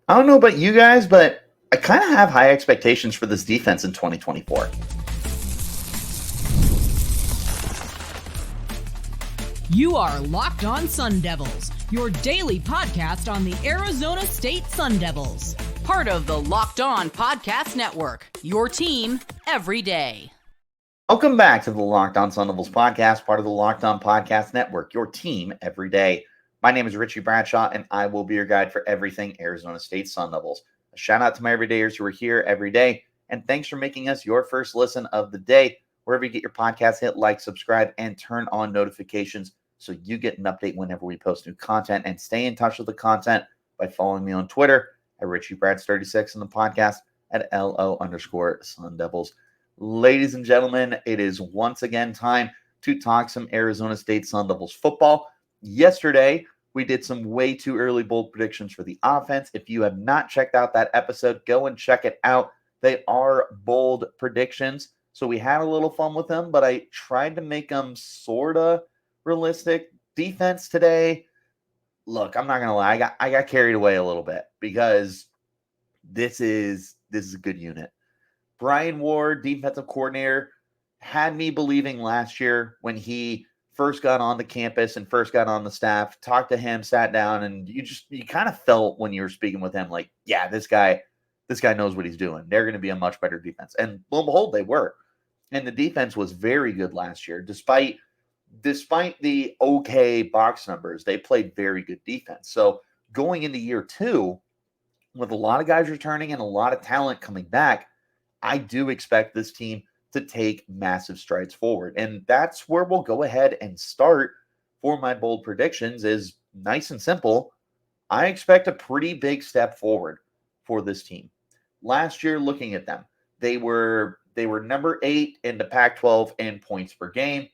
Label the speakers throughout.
Speaker 1: I don't know about you guys, but I kind of have high expectations for this defense in 2024.
Speaker 2: You are Locked On Sun Devils, your daily podcast on the Arizona State Sun Devils. Part of the Locked On Podcast Network, your team every day.
Speaker 1: Welcome back to the Locked On Sun Devils podcast, part of the Locked On Podcast Network, your team every day. My name is Richie Bradshaw, and I will be your guide for everything Arizona State Sun Devils. A shout out to my everydayers who are here every day, and thanks for making us your first listen of the day. Wherever you get your podcast, hit like, subscribe, and turn on notifications so you get an update whenever we post new content. And stay in touch with the content by following me on Twitter at RichieBrads36 and the podcast at LO_Sun Devils. Ladies and gentlemen, it is once again time to talk some Arizona State Sun Devils football. Yesterday, we did some way too early bold predictions for the offense. If you have not checked out that episode, go and check it out. They are bold predictions. So we had a little fun with them, but I tried to make them sort of realistic. Defense today, look, I'm not going to lie. I got carried away a little bit because this is a good unit. Brian Ward, defensive coordinator, had me believing last year when he first got on the campus and first got on the staff, talked to him, sat down, and you kind of felt when you were speaking with him like, yeah, this guy knows what he's doing. They're going to be a much better defense. And lo and behold, they were. And the defense was very good last year. Despite the okay box numbers, they played very good defense. So going into year two, with a lot of guys returning and a lot of talent coming back, I do expect this team to take massive strides forward. And that's where we'll go ahead and start for my bold predictions is nice and simple. I expect a pretty big step forward for this team. Last year, looking at them, they were number 8 in the Pac-12 in points per game,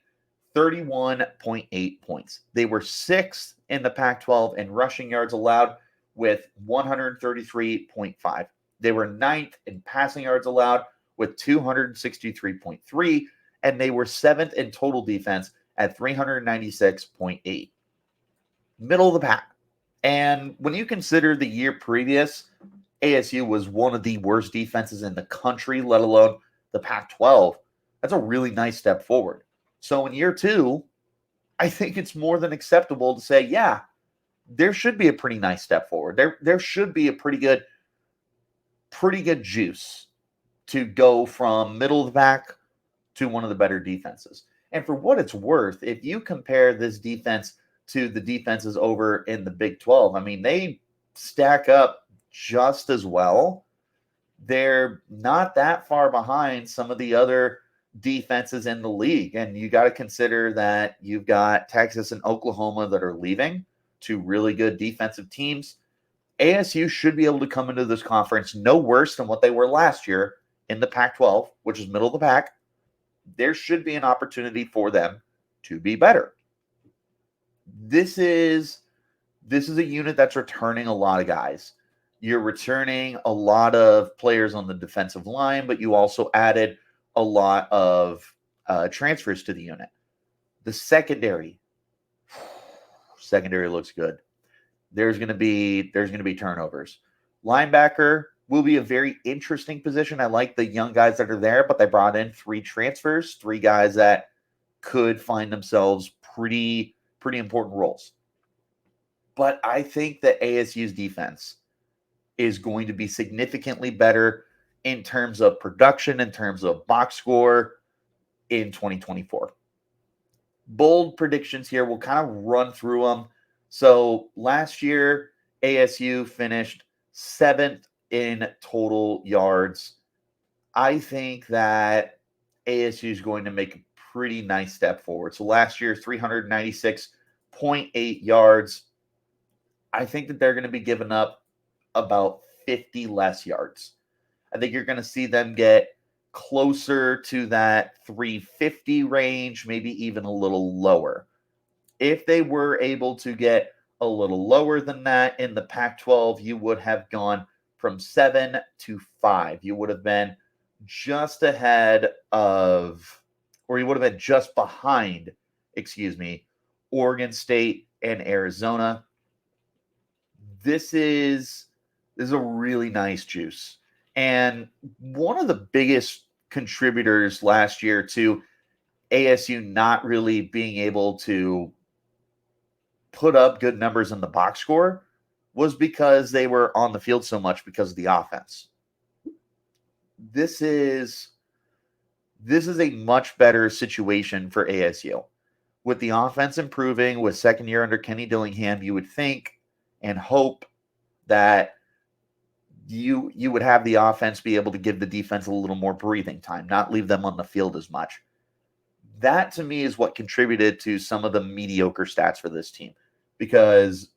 Speaker 1: 31.8 points. They were 6th in the Pac-12 in rushing yards allowed with 133.5. They were 9th in passing yards allowed with 263.3, and they were 7th in total defense at 396.8. Middle of the pack. And when you consider the year previous, ASU was one of the worst defenses in the country, let alone the Pac-12. That's a really nice step forward. So in year two, I think it's more than acceptable to say, yeah, there should be a pretty nice step forward. There should be a pretty good juice to go from middle of the pack to one of the better defenses. And for what it's worth, if you compare this defense to the defenses over in the Big 12, I mean, they stack up just as well. They're not that far behind some of the other defenses in the league. And you got to consider that you've got Texas and Oklahoma that are leaving, two really good defensive teams. ASU should be able to come into this conference no worse than what they were last year in the Pac-12, which is middle of the pack. There should be an opportunity for them to be better. This is a unit that's returning a lot of guys. You're returning a lot of players on the defensive line, but you also added a lot of transfers to the unit. The secondary looks good. There's going to be turnovers. Linebacker will be a very interesting position. I like the young guys that are there, but they brought in 3 transfers, 3 guys that could find themselves pretty important roles. But I think that ASU's defense is going to be significantly better in terms of production, in terms of box score in 2024. Bold predictions here. We'll kind of run through them. So last year, ASU finished 7th in total yards. I think that ASU is going to make a pretty nice step forward. So last year, 396.8 yards. I think that they're going to be giving up about 50 less yards. I think you're going to see them get closer to that 350 range, maybe even a little lower. If they were able to get a little lower than that in the Pac-12, you would have gone from 7 to 5. You would have been just ahead of, or you would have been just behind, Oregon State and Arizona. This is This is a really nice juice. And one of the biggest contributors last year to ASU not really being able to put up good numbers in the box score was because they were on the field so much because of the offense. This is a much better situation for ASU. With the offense improving, with second year under Kenny Dillingham, you would think and hope that you would have the offense be able to give the defense a little more breathing time, not leave them on the field as much. That, to me, is what contributed to some of the mediocre stats for this team. Because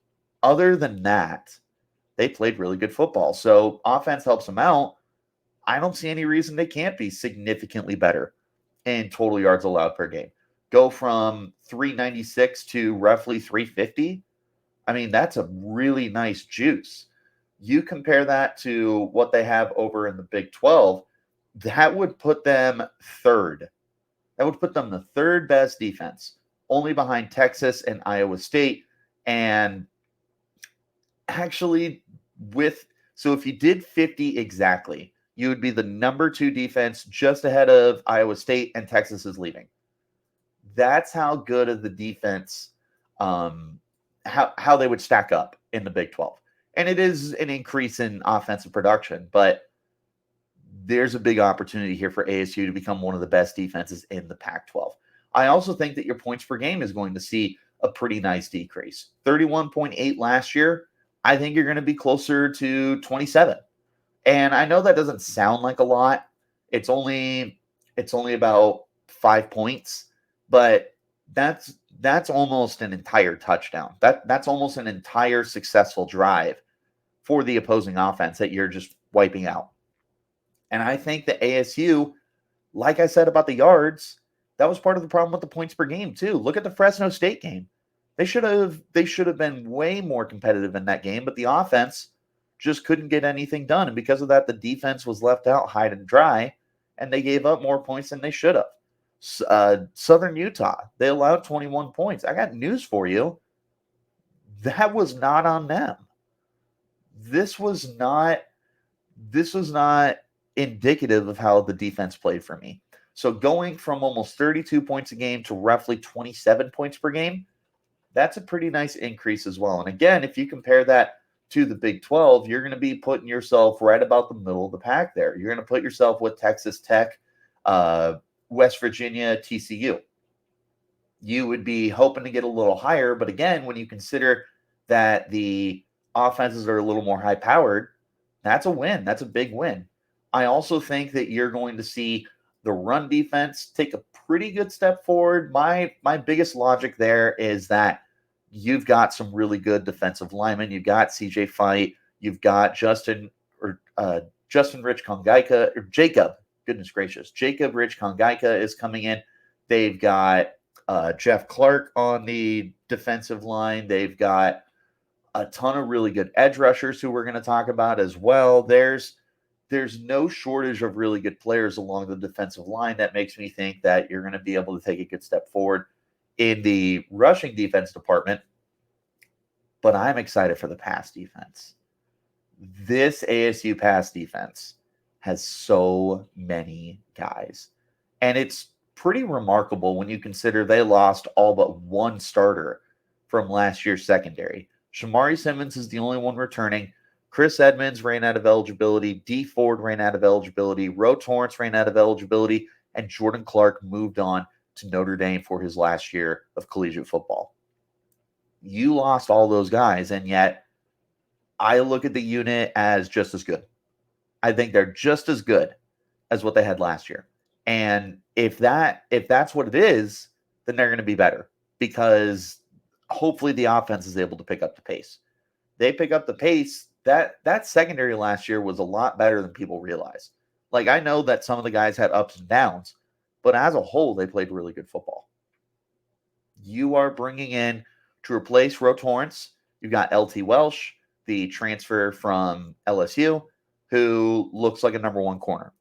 Speaker 1: other than that, they played really good football. So offense helps them out. I don't see any reason they can't be significantly better in total yards allowed per game. Go from 396 to roughly 350. I mean, that's a really nice juice. You compare that to what they have over in the Big 12, that would put them third. That would put them the third best defense, only behind Texas and Iowa State. And actually, so if you did 50 exactly, you would be the number 2 defense just ahead of Iowa State, and Texas is leaving. That's how good of the defense, how they would stack up in the Big 12. And it is an increase in offensive production, but there's a big opportunity here for ASU to become one of the best defenses in the Pac-12. I also think that your points per game is going to see a pretty nice decrease. 31.8 last year. I think you're going to be closer to 27. And I know that doesn't sound like a lot. It's only about 5 points, but that's almost an entire touchdown. That's almost an entire successful drive for the opposing offense that you're just wiping out. And I think that ASU, like I said about the yards, that was part of the problem with the points per game too. Look at the Fresno State game. They should have been way more competitive in that game, but the offense just couldn't get anything done. And because of that, the defense was left out high and dry, and they gave up more points than they should have. Southern Utah, they allowed 21 points. I got news for you. That was not on them. This was not indicative of how the defense played for me. So going from almost 32 points a game to roughly 27 points per game, that's a pretty nice increase as well. And again, if you compare that to the Big 12, you're going to be putting yourself right about the middle of the pack there. You're going to put yourself with Texas Tech, West Virginia, TCU. You would be hoping to get a little higher, but again, when you consider that the offenses are a little more high-powered, that's a win. That's a big win. I also think that you're going to see the run defense take a pretty good step forward. My biggest logic there is that you've got some really good defensive linemen. You've got CJ Fite. You've got Justin Rich Kongaika, or Jacob. Goodness gracious. Jacob Rich Kongaika is coming in. They've got Jeff Clark on the defensive line. They've got a ton of really good edge rushers who we're going to talk about as well. There's no shortage of really good players along the defensive line that makes me think that you're going to be able to take a good step forward in the rushing defense department. But I'm excited for the pass defense. This ASU pass defense has so many guys. And it's pretty remarkable when you consider they lost all but one starter from last year's secondary. Shamari Simmons is the only one returning. Chris Edmonds ran out of eligibility. D Ford ran out of eligibility. Ro Torrance ran out of eligibility. And Jordan Clark moved on to Notre Dame for his last year of collegiate football. You lost all those guys, and yet I look at the unit as just as good. I think they're just as good as what they had last year. And if that's what it is, then they're going to be better, because hopefully the offense is able to pick up the pace. They pick up the pace. That secondary last year was a lot better than people realize. Like, I know that some of the guys had ups and downs, but as a whole, they played really good football. You are bringing in, to replace Ro Torrance, you've got LT Welsh, the transfer from LSU, who looks like a number one corner.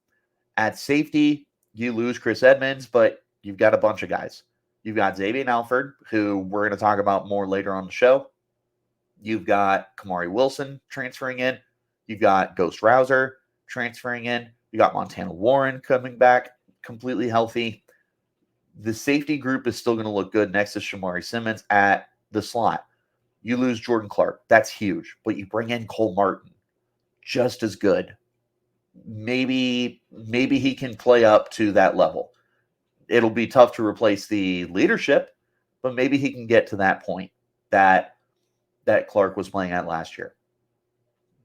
Speaker 1: At safety, you lose Chris Edmonds, but you've got a bunch of guys. You've got Xavion Alford, who we're going to talk about more later on the show. You've got Kamari Wilson transferring in. You've got Ghost Rouser transferring in. You got Montana Warren coming back completely healthy. The safety group is still going to look good next to Shamari Simmons at the slot. You lose Jordan Clark. That's huge. But you bring in Cole Martin. Just as good. Maybe he can play up to that level. It'll be tough to replace the leadership, but maybe he can get to that point that Clark was playing at last year.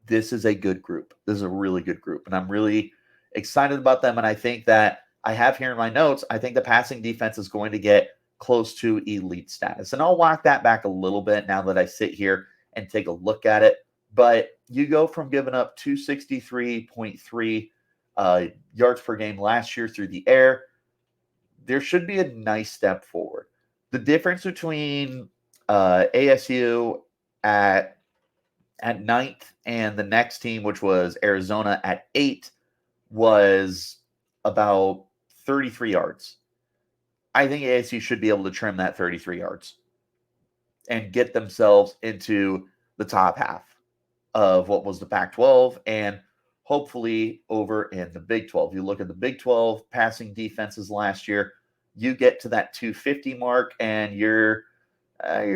Speaker 1: This is a good group. This is a really good group, and I'm really excited about them. And I think that I have here in my notes, I think the passing defense is going to get close to elite status. And I'll walk that back a little bit now that I sit here and take a look at it. But you go from giving up 263.3 yards per game last year through the air. There should be a nice step forward. The difference between ASU at 9th and the next team, which was Arizona at 8, was about 33 yards. I think ASU should be able to trim that 33 yards and get themselves into the top half of what was the Pac-12 and hopefully over in the Big 12. You look at the Big 12 passing defenses last year, you get to that 250 mark and you're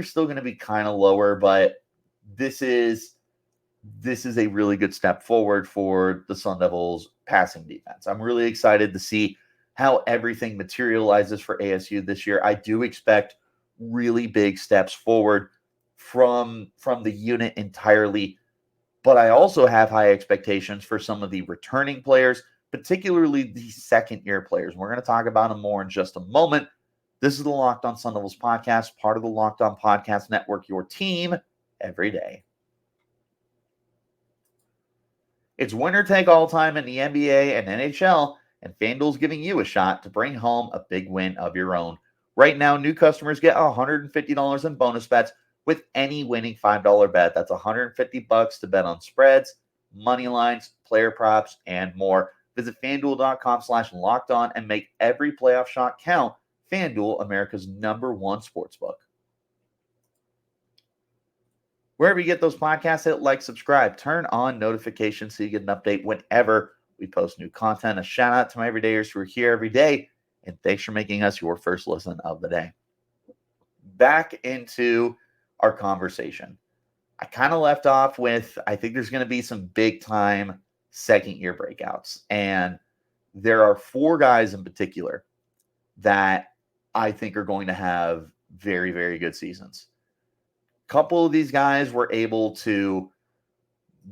Speaker 1: still going to be kind of lower, but this is a really good step forward for the Sun Devils passing defense. I'm really excited to see how everything materializes for ASU this year. I do expect really big steps forward from the unit entirely, but I also have high expectations for some of the returning players, particularly the second-year players. We're going to talk about them more in just a moment. This is the Locked On Sun Devils podcast, part of the Locked On Podcast Network, your team every day. It's winner take all time in the NBA and NHL, and FanDuel's giving you a shot to bring home a big win of your own. Right now, new customers get $150 in bonus bets with any winning $5 bet. That's $150 to bet on spreads, money lines, player props, and more. Visit FanDuel.com/lockedon and make every playoff shot count. FanDuel, America's #1 sportsbook. Wherever you get those podcasts, hit like, subscribe, turn on notifications so you get an update whenever we post new content. A shout out to my everydayers who are here every day, and thanks for making us your first listen of the day. Back into our conversation. I kind of left off with, I think there's going to be some big time second-year breakouts, and there are 4 guys in particular that I think are going to have very, very good seasons. A couple of these guys were able to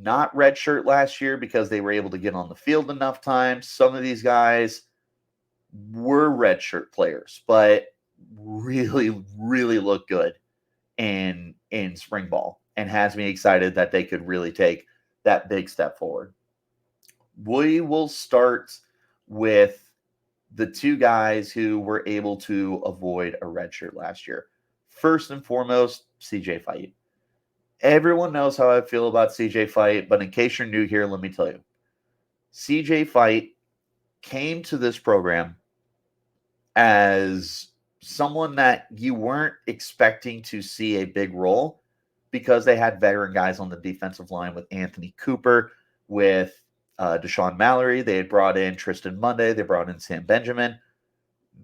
Speaker 1: not redshirt last year because they were able to get on the field enough times. Some of these guys were redshirt players, but really, really look good in spring ball and has me excited that they could really take that big step forward. We will start with the 2 guys who were able to avoid a redshirt last year. First and foremost, CJ Fite. Everyone knows how I feel about CJ Fite, but in case you're new here, let me tell you. CJ Fite came to this program as someone that you weren't expecting to see a big role because they had veteran guys on the defensive line with Anthony Cooper, with Deshaun Mallory. They had brought in Tristan Monday. They brought in Sam Benjamin.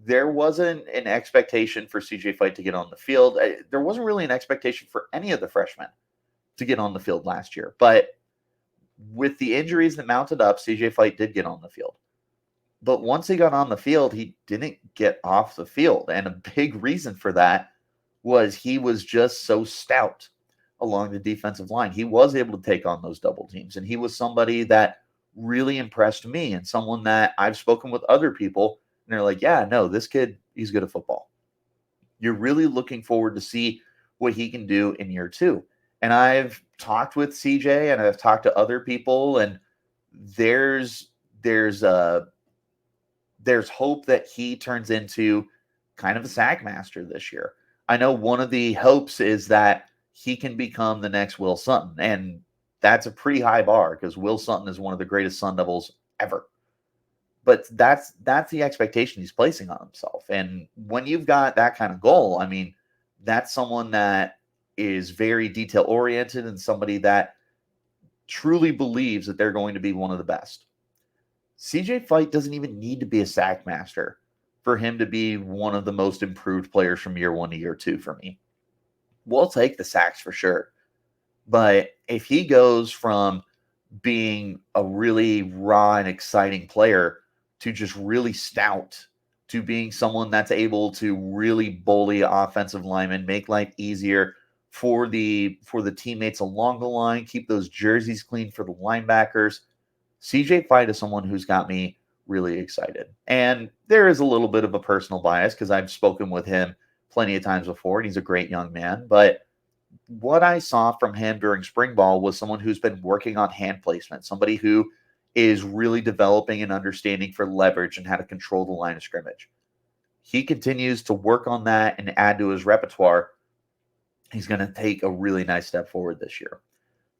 Speaker 1: There wasn't an expectation for CJ Fite to get on the field. There wasn't really an expectation for any of the freshmen to get on the field last year. But with the injuries that mounted up, CJ Fite did get on the field. But once he got on the field, he didn't get off the field. And a big reason for that was he was just so stout along the defensive line. He was able to take on those double teams. And he was somebody that really impressed me and someone that I've spoken with other people. And they're like, yeah, no, this kid, he's good at football. You're really looking forward to see what he can do in year 2. And I've talked with CJ and I've talked to other people, and there's hope that he turns into kind of a sack master this year. I know one of the hopes is that he can become the next Will Sutton, and that's a pretty high bar because Will Sutton is one of the greatest Sun Devils ever. But that's the expectation he's placing on himself. And when you've got that kind of goal, I mean, that's someone that is very detail-oriented and somebody that truly believes that they're going to be one of the best. CJ Fite doesn't even need to be a sack master for him to be one of the most improved players from year 1 to year 2 for me. We'll take the sacks for sure. But if he goes from being a really raw and exciting player to just really stout, to being someone that's able to really bully offensive linemen, make life easier for the teammates along the line, keep those jerseys clean for the linebackers. CJ Fite is someone who's got me really excited. And there is a little bit of a personal bias because I've spoken with him plenty of times before, and he's a great young man. But what I saw from him during spring ball was someone who's been working on hand placement, somebody who is really developing an understanding for leverage and how to control the line of scrimmage. He continues to work on that and add to his repertoire. He's going to take a really nice step forward this year.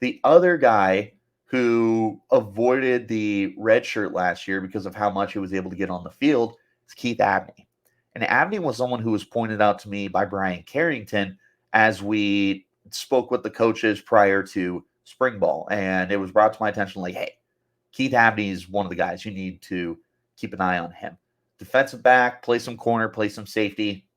Speaker 1: The other guy who avoided the red shirt last year because of how much he was able to get on the field is Keith Abney. And Abney was someone who was pointed out to me by Brian Carrington as we spoke with the coaches prior to spring ball. And it was brought to my attention like, hey, Keith Abney is one of the guys. You need to keep an eye on him. Defensive back, play some corner, play some safety.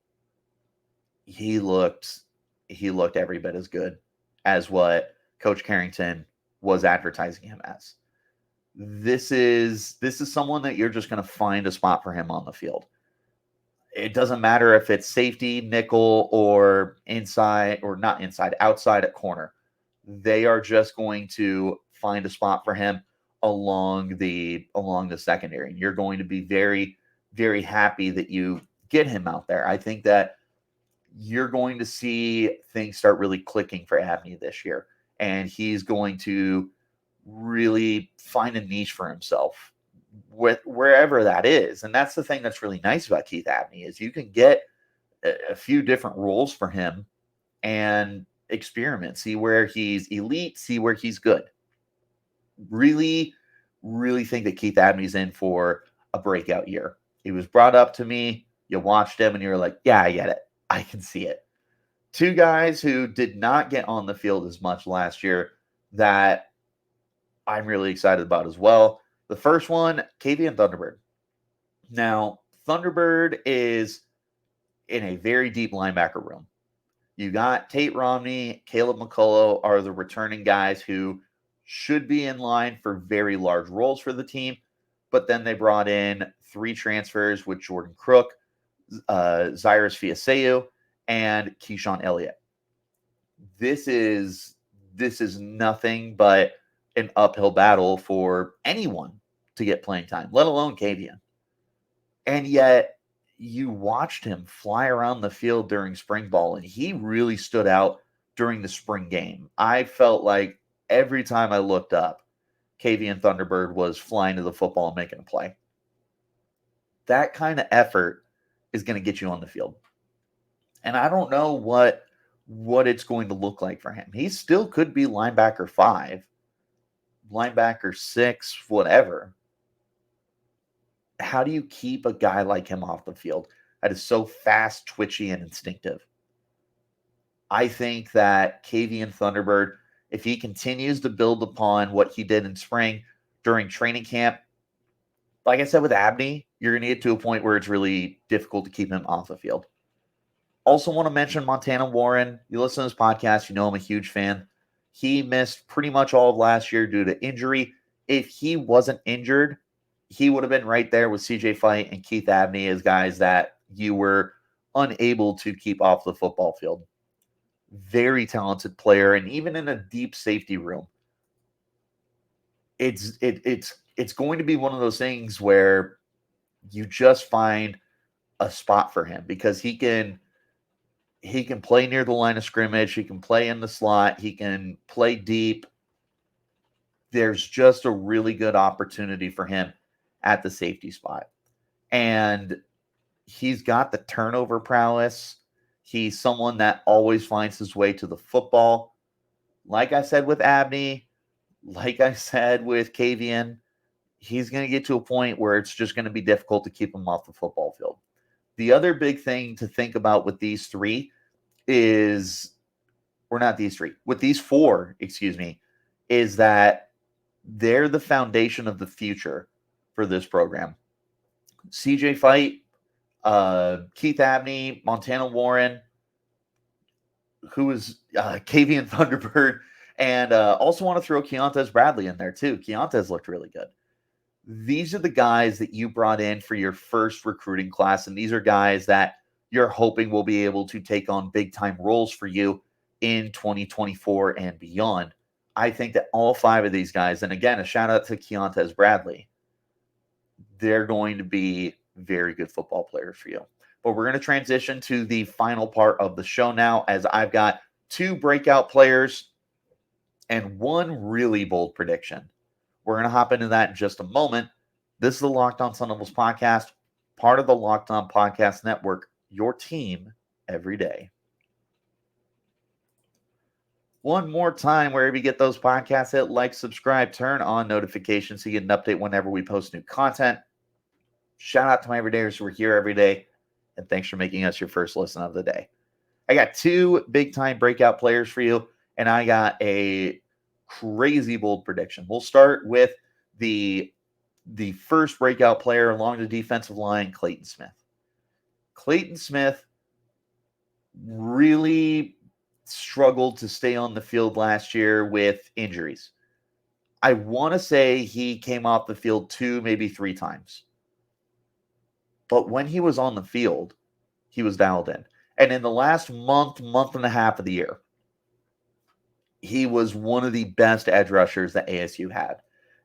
Speaker 1: He looked every bit as good as what Coach Carrington was advertising him as. This is someone that you're just going to find a spot for him on the field. It doesn't matter if it's safety, nickel, or inside, or not inside, outside at corner. They are just going to find a spot for him along the secondary. And you're going to be very, very happy that you get him out there. I think that you're going to see things start really clicking for Abney this year. And he's going to really find a niche for himself with wherever that is. And that's the thing that's really nice about Keith Abney is you can get a few different roles for him and experiment, see where he's elite, see where he's good. Really, really think that Keith Abney's in for a breakout year. He was brought up to me. You watched him and you were like, yeah, I get it. I can see it. Two guys who did not get on the field as much last year that I'm really excited about as well. The first one, Xavion Thudnerbird. Now, Thudnerbird is in a very deep linebacker room. You got Tate Romney, Caleb McCullough are the returning guys who should be in line for very large roles for the team. But then they brought in 3 transfers with Jordan Crook, Zyrus Fiaseu, and Keyshawn Elliott. This is nothing but an uphill battle for anyone to get playing time, let alone Xavion. And yet you watched him fly around the field during spring ball, and he really stood out during the spring game. I felt like every time I looked up, Xavion Thudnerbird was flying to the football and making a play. That kind of effort is going to get you on the field. And I don't know what it's going to look like for him. He still could be linebacker 5, linebacker 6, whatever. How do you keep a guy like him off the field that is so fast, twitchy, and instinctive? I think that Xavion Thudnerbird, if he continues to build upon what he did in spring during training camp, like I said with Abney, you're going to get to a point where it's really difficult to keep him off the field. Also want to mention Montana Warren. You listen to this podcast, you know I'm a huge fan. He missed pretty much all of last year due to injury. If he wasn't injured, he would have been right there with CJ Fite and Keith Abney as guys that you were unable to keep off the football field. Very talented player, and even in a deep safety room, it's going to be one of those things where you just find a spot for him because he can play near the line of scrimmage, he can play in the slot, he can play deep. There's just a really good opportunity for him at the safety spot. And he's got the turnover prowess. He's someone that always finds his way to the football. Like I said with Abney, like I said with Xavion, he's going to get to a point where it's just going to be difficult to keep him off the football field. The other big thing to think about with these 3 is, or not these 3, with these 4, is that they're the foundation of the future for this program. CJ Fite, Keith Abney, Montana Warren, who is Xavion Thudnerbird, and also want to throw Keontez Bradley in there too. Keontez looked really good. These are the guys that you brought in for your first recruiting class, and these are guys that you're hoping will be able to take on big-time roles for you in 2024 and beyond. I think that all 5 of these guys, and again, a shout-out to Keontez Bradley, they're going to be very good football players for you. But we're going to transition to the final part of the show now, as I've got 2 breakout players and 1 really bold prediction. We're going to hop into that in just a moment. This is the Locked On Sun Devils podcast, part of the Locked On Podcast Network, your team every day. One more time, wherever you get those podcasts, hit like, subscribe, turn on notifications so you get an update whenever we post new content. Shout out to my everydayers who are here every day, and thanks for making us your first listen of the day. I got 2 big-time breakout players for you, and I got a crazy bold prediction. We'll start with the first breakout player along the defensive line, Clayton Smith. Clayton Smith really struggled to stay on the field last year with injuries. I want to say he came off the field 2, maybe 3 times. But when he was on the field, he was dialed in. And in the last month and a half of the year, he was one of the best edge rushers that ASU had.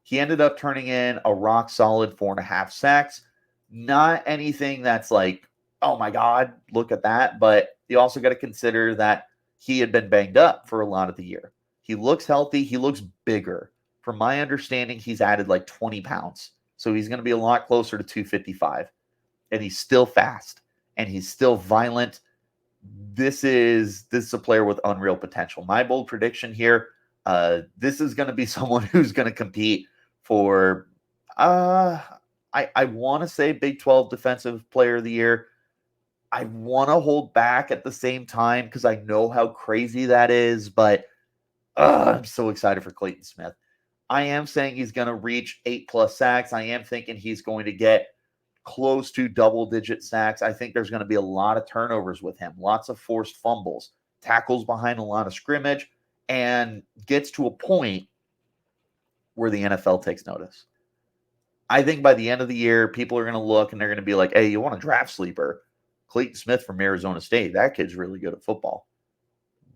Speaker 1: He ended up turning in a rock-solid 4.5 sacks. Not anything that's like, oh my God, look at that. But you also got to consider that he had been banged up for a lot of the year. He looks healthy. He looks bigger. From my understanding, he's added like 20 pounds. So he's going to be a lot closer to 255. And he's still fast. And he's still violent. This is a player with unreal potential. My bold prediction here, this is going to be someone who's going to compete for, I want to say Big 12 Defensive Player of the Year. I want to hold back at the same time because I know how crazy that is, but I'm so excited for Clayton Smith. I am saying he's going to reach 8+ sacks. I am thinking he's going to get close to double-digit sacks. I think there's going to be a lot of turnovers with him, lots of forced fumbles, tackles behind a lot of scrimmage, and gets to a point where the NFL takes notice. I think by the end of the year, people are going to look and they're going to be like, hey, you want a draft sleeper? Clayton Smith from Arizona State. That kid's really good at football.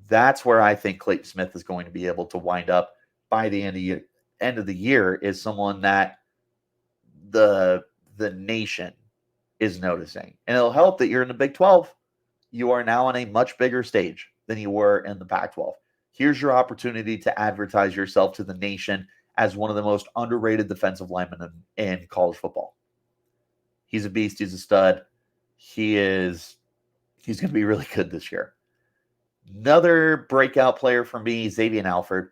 Speaker 1: That's where I think Clayton Smith is going to be able to wind up by the end of the year, is someone that the nation is noticing. And it'll help that you're in the Big 12. You are now on a much bigger stage than you were in the Pac-12. Here's your opportunity to advertise yourself to the nation as one of the most underrated defensive linemen in college football. He's a beast. He's a stud. He's going to be really good this year. Another breakout player for me, Xavion Alford.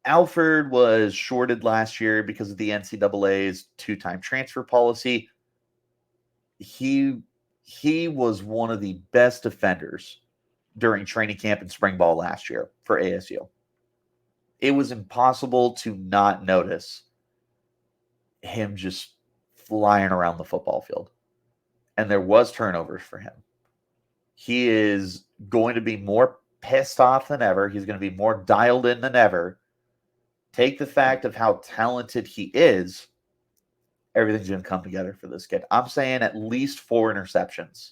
Speaker 1: Alford was shorted last year because of the NCAA's 2-time transfer policy. He was one of the best defenders during training camp and spring ball last year for ASU. It was impossible to not notice him just flying around the football field. And there was turnovers for him. He is going to be more pissed off than ever. He's going to be more dialed in than ever. Take the fact of how talented he is, everything's going to come together for this kid. I'm saying at least 4 interceptions.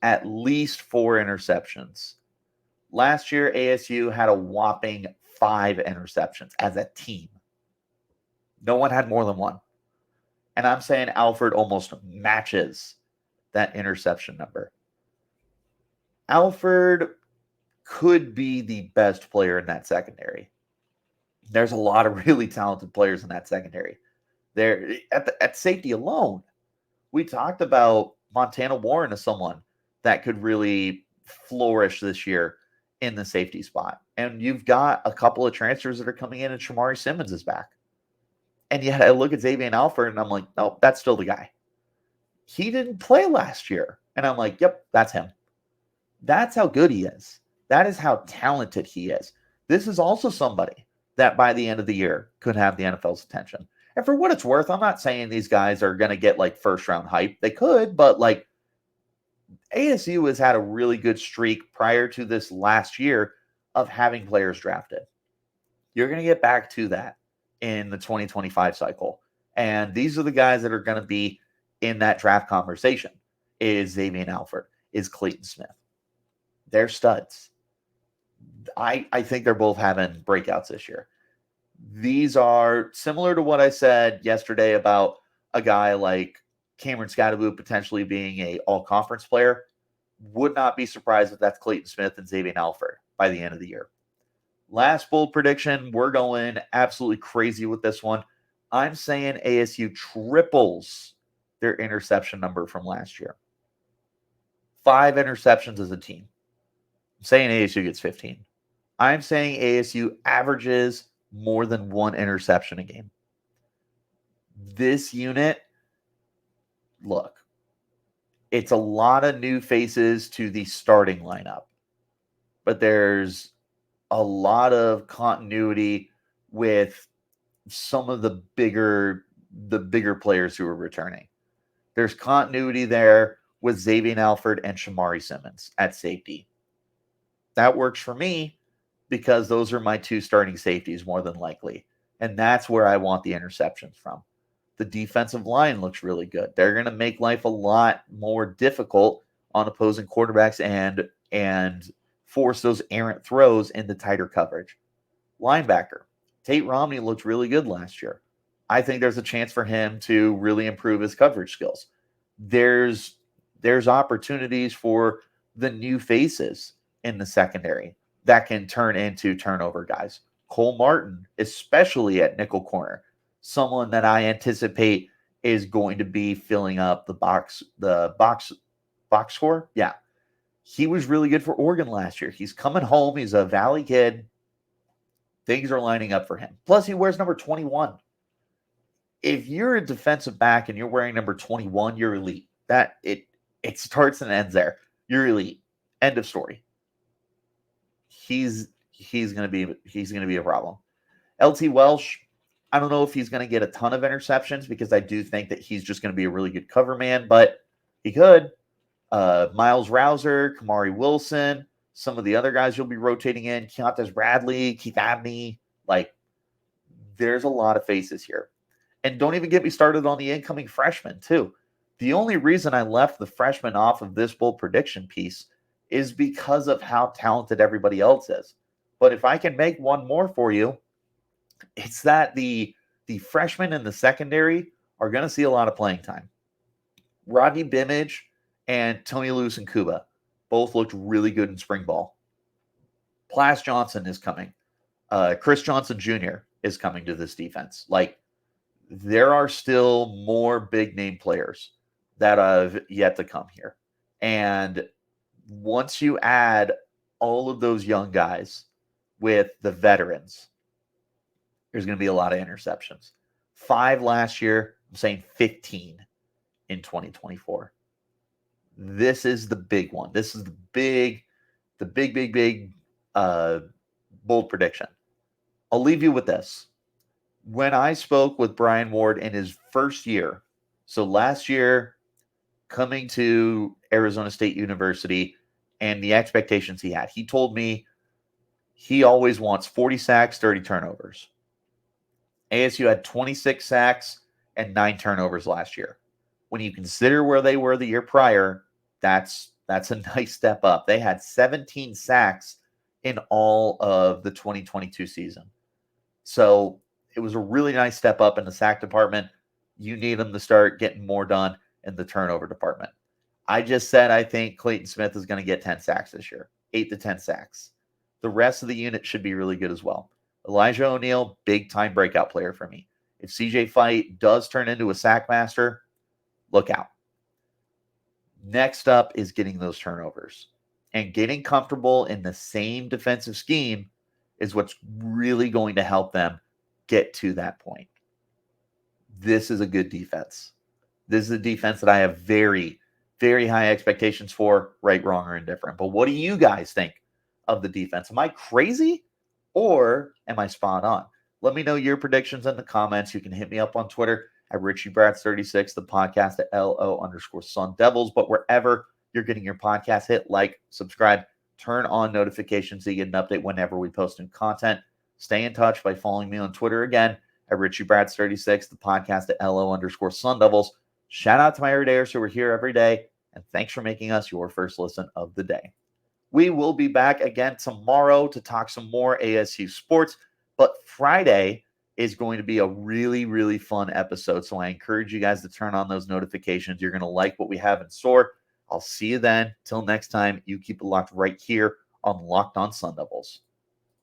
Speaker 1: At least 4 interceptions. Last year, ASU had a whopping 5 interceptions as a team. No one had more than 1. And I'm saying Alford almost matches that interception number. Alford could be the best player in that secondary. There's a lot of really talented players in that secondary. There at safety alone, we talked about Montana Warren as someone that could really flourish this year in the safety spot. And you've got a couple of transfers that are coming in, and Shamari Simmons is back. And yet I look at Xavion Alford and I'm like, nope, that's still the guy. He didn't play last year. And I'm like, yep, that's him. That's how good he is. That is how talented he is. This is also somebody that by the end of the year could have the NFL's attention. And for what it's worth, I'm not saying these guys are going to get like first round hype. They could, but like ASU has had a really good streak prior to this last year of having players drafted. You're going to get back to that in the 2025 cycle. And these are the guys that are going to be in that draft conversation. Is Xavion Alford, is Clayton Smith. They're studs. I think they're both having breakouts this year. These are similar to what I said yesterday about a guy like Cameron Scadaboo potentially being a all-conference player. Would not be surprised if that's Clayton Smith and Xavion Alford by the end of the year. Last bold prediction, we're going absolutely crazy with this one. I'm saying ASU triples their interception number from last year. 5 interceptions as a team. I'm saying ASU gets 15. I'm saying ASU averages more than 1 interception a game. This unit, look, it's a lot of new faces to the starting lineup, but there's a lot of continuity with some of the bigger players who are returning. There's continuity there with Xavion Alford and Shamari Simmons at safety. That works for me because those are my 2 starting safeties more than likely. And that's where I want the interceptions from. The defensive line looks really good. They're going to make life a lot more difficult on opposing quarterbacks and force those errant throws into tighter coverage. Linebacker, Tate Romney looked really good last year. I think there's a chance for him to really improve his coverage skills. There's opportunities for the new faces in the secondary that can turn into turnover guys. Cole Martin, especially at nickel corner, someone that I anticipate is going to be filling up the box score. Yeah. He was really good for Oregon last year. He's coming home. He's a Valley kid. Things are lining up for him. Plus, he wears number 21. If you're a defensive back and you're wearing number 21, you're elite. It starts and ends there. You're elite. End of story. He's gonna be a problem. LT Welsh, I don't know if he's gonna get a ton of interceptions because I do think that he's just gonna be a really good cover man, but he could. Miles Rouser, Kamari Wilson, some of the other guys you'll be rotating in, Keontez Bradley, Keith Abney. Like, there's a lot of faces here. And don't even get me started on the incoming freshmen, too. The only reason I left the freshmen off of this bold prediction piece is because of how talented everybody else is. But if I can make one more for you, it's that the freshmen in the secondary are going to see a lot of playing time. Rodney Bimage and Tony Lewis and Kuba both looked really good in spring ball. Plas Johnson is coming. Chris Johnson Jr. is coming to this defense. Like, there are still more big name players that have yet to come here. And once you add all of those young guys with the veterans, there's going to be a lot of interceptions. 5 last year. I'm saying 15 in 2024. This is the big one. This is the big bold prediction. I'll leave you with this. When I spoke with Brian Ward in his first year, so last year, coming to Arizona State University and the expectations he had, he told me he always wants 40 sacks, 30 turnovers. ASU had 26 sacks and 9 turnovers last year. When you consider where they were the year prior, that's a nice step up. They had 17 sacks in all of the 2022 season. So it was a really nice step up in the sack department. You need them to start getting more done in the turnover department. I just said I think Clayton Smith is going to get 10 sacks this year, 8 to 10 sacks. The rest of the unit should be really good as well. Elijah O'Neal, big-time breakout player for me. If CJ Fite does turn into a sack master, look out. Next up is getting those turnovers. And getting comfortable in the same defensive scheme is what's really going to help them get to that point. This is a good defense. This is a defense that I have very, very high expectations for, right, wrong, or indifferent. But what do you guys think of the defense? Am I crazy? or am I spot on? Let me know your predictions in the comments. You can hit me up on Twitter at RichieBrats36, the podcast at LO_Sun Devils. But wherever you're getting your podcast, hit like, subscribe, turn on notifications so you get an update whenever we post new content. Stay in touch by following me on Twitter again at RichieBrats36, the podcast at LO_Sun Devils. Shout out to my everydayers who are here every day, and thanks for making us your first listen of the day. We will be back again tomorrow to talk some more ASU sports, but Friday is going to be a really, really fun episode, so I encourage you guys to turn on those notifications. You're going to like what we have in store. I'll see you then. Till next time, you keep it locked right here on Locked On Sun Devils.